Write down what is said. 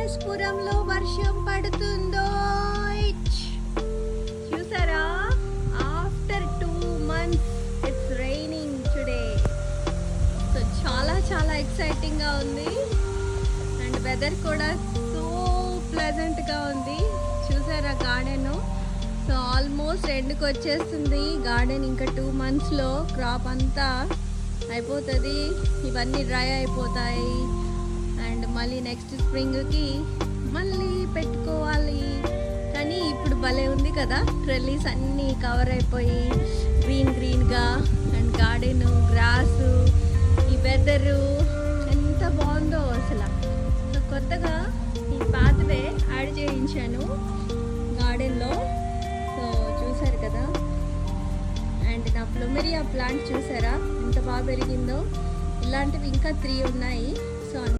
మల్లేశ్వరంలో వర్షం పడుతుందో చూసారా. After 2 months it's raining today. So చాలా చాలా ఎక్సైటింగ్గా ఉంది అండ్ వెదర్ కూడా సో ప్లెజెంట్గా ఉంది. చూసారా గార్డెన్. సో ఆల్మోస్ట్ ఎండ్కి వచ్చేస్తుంది గార్డెన్. ఇంకా 2 monthsలో క్రాప్ అంతా అయిపోతుంది. ఇవన్నీ డ్రై అయిపోతాయి అండ్ మళ్ళీ నెక్స్ట్ స్ప్రింగ్కి మళ్ళీ పెట్టుకోవాలి. కానీ ఇప్పుడు భలే ఉంది కదా, ట్రెల్లీస్ అన్నీ కవర్ అయిపోయి గ్రీన్గా అండ్ గార్డెన్ గ్రాస్, ఈ వెదరు ఎంత బాగుందో అసలు. సో కొత్తగా ఈ పాత్వే యాడ్ చేయించాను గార్డెన్లో. సో చూసారు కదా. అండ్ నా ప్లూమెరియా ప్లాంట్ చూసారా ఎంత బాగా పెరిగిందో. ఇలాంటివి ఇంకా 3 ఉన్నాయి.